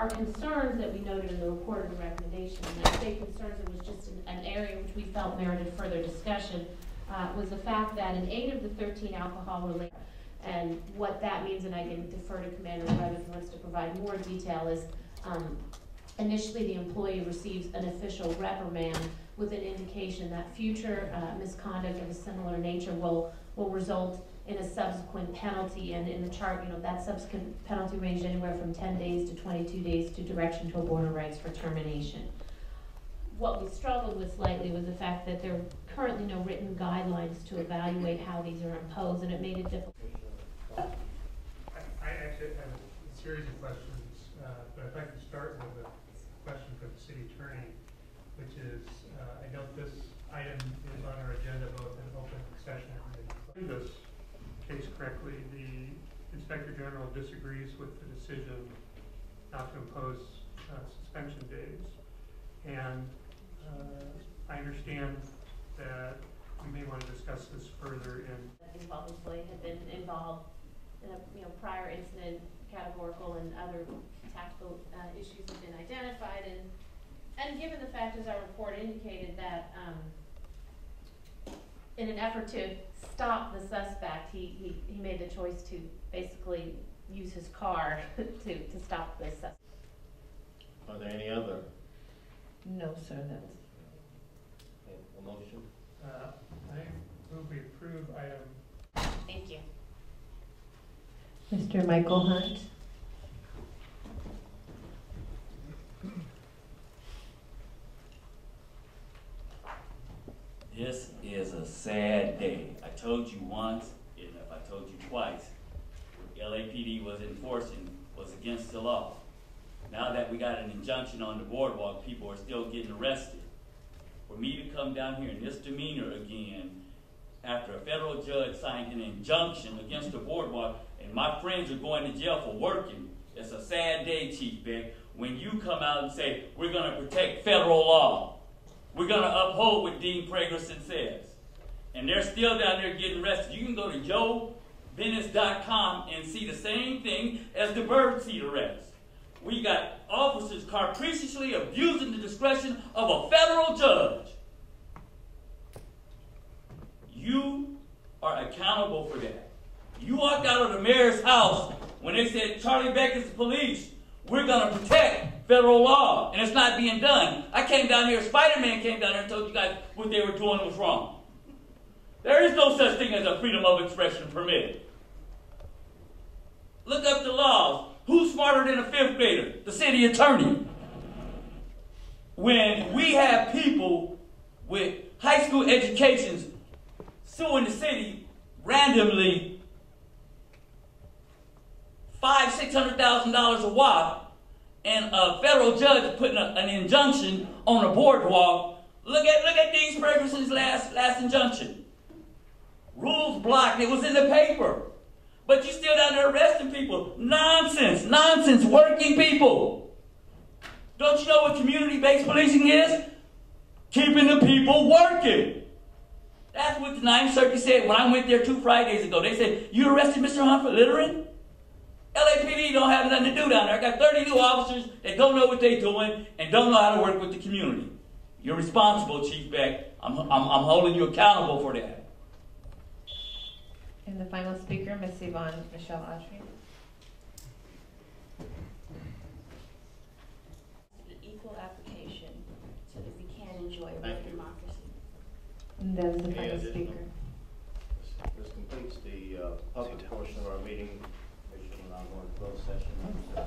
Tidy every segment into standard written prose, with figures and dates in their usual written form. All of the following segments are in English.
our concerns that we noted in the report and the recommendation, and I say concerns, it was just an area which we felt merited further discussion, was the fact that in 8 of the 13 alcohol-related, and what that means, and I can defer to Commander Webb if he wants to provide more detail, is initially the employee receives an official reprimand with an indication that future misconduct of a similar nature will result in a subsequent penalty, and in the chart, that subsequent penalty ranged anywhere from 10 days to 22 days to direction to a board of rights for termination. What we struggled with slightly was the fact that there are currently no written guidelines to evaluate how these are imposed, and it made it difficult. I actually have a series of questions, but if I could start with a question for the city attorney, which is, I note this item is on our agenda both in open session and in this case correctly. The Inspector General disagrees with the decision not to impose suspension days, and I understand that we may want to discuss this further in. Involved employee had been involved in a prior incident, categorical and other tactical issues have been identified, and given the fact, as our report indicated, that in an effort to stop the suspect, he made the choice to basically use his car to stop the suspect. Are there any other? No, sir. That's a motion. I move we approve item. Thank you. Mr. Michael Hunt. This is a sad day. I told you once, and if I told you twice, what LAPD was enforcing was against the law. Now that we got an injunction on the boardwalk, people are still getting arrested. For me to come down here in this demeanor again, after a federal judge signed an injunction against the boardwalk, and my friends are going to jail for working, it's a sad day, Chief Beck, when you come out and say, we're going to protect federal law. We're going to uphold what Dean Pragerson says. And they're still down there getting arrested. You can go to joevenice.com and see the same thing as the birdseed arrest. We got officers capriciously abusing the discretion of a federal judge. You are accountable for that. You walked out of the mayor's house when they said Charlie Beck is the police. We're going to protect federal law, and it's not being done. I came down here, Spider-Man came down here and told you guys what they were doing was wrong. There is no such thing as a freedom of expression permitted. Look up the laws. Who's smarter than a 5th grader? The city attorney. When we have people with high school educations suing the city randomly $500,000–600,000 a wop, and a federal judge putting an injunction on a boardwalk. Look at Dean Pragerson's last injunction. Rules blocked. It was in the paper. But you're still down there arresting people. Nonsense. Nonsense. Working people. Don't you know what community-based policing is? Keeping the people working. That's what the 9th Circuit said when I went there 2 Fridays ago. They said, you arrested Mr. Hunt for littering? LAPD don't have nothing to do down there. I got 32 officers that don't know what they're doing and don't know how to work with the community. You're responsible, Chief Beck. I'm holding you accountable for that. And the final speaker, Ms. Yvonne Michelle Autry. Equal application so that we can enjoy real democracy. And that is the final speaker. This completes the public portion of our meeting. We're now going to closed session. The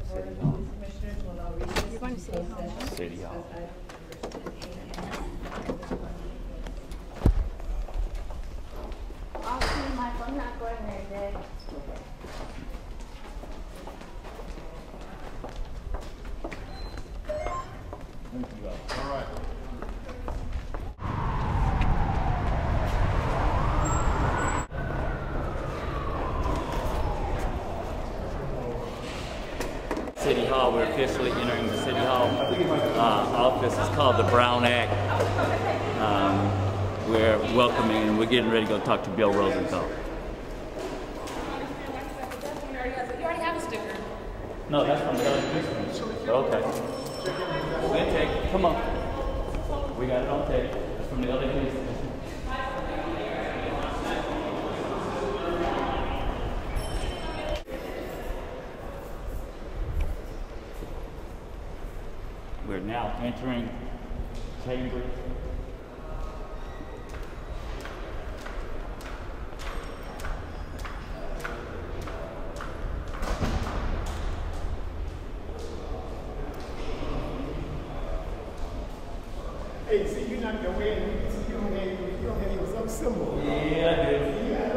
Board of Police Commissioners will now recess. You're going to City Hall. City Hall. I'll see Mike. I'm not going there today. All right. City Hall, we're officially entering the City Hall office. It's called the Brown Act. We're welcoming and we're getting ready to go talk to Bill Rosenthal. You already have a sticker. No, that's from the other police. Okay. We'll take it. Come on. We got it on tape. That's from the other police. We're now entering chamber. Hey, see, you're not going to wear it. You don't have your some symbol. Yeah, I do. Yeah, I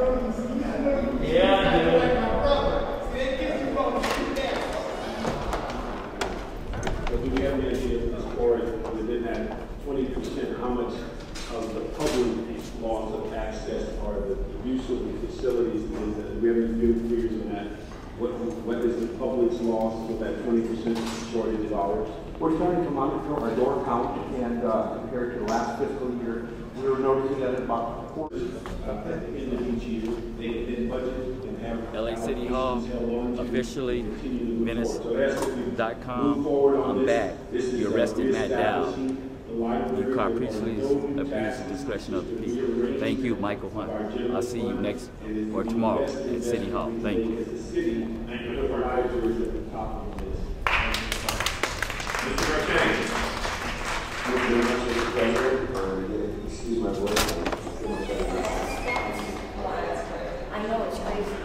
know you. Yeah, I do. Like my brother. See, that gives you from the shoot down. But do we have any idea as far as within that 20%, how much of the public loss of access or the use of the facilities is that? Do we have any new figures on that? What is the public's loss with that 20% shortage of hours? We're starting to monitor our door count, and compared to last fiscal year, we were noticing that about a quarter. At the end of each year, they budget and have LA City Hall, officially, Venice.com. I'm back. You arrested Matt Dowd. You capriciously abused the discretion of the people. Thank you, Michael Hunt. I'll see you next or tomorrow at City Hall. Thank you. Mr. Marchand. Thank you very much. It's a pleasure. Excuse my voice. I know it's crazy.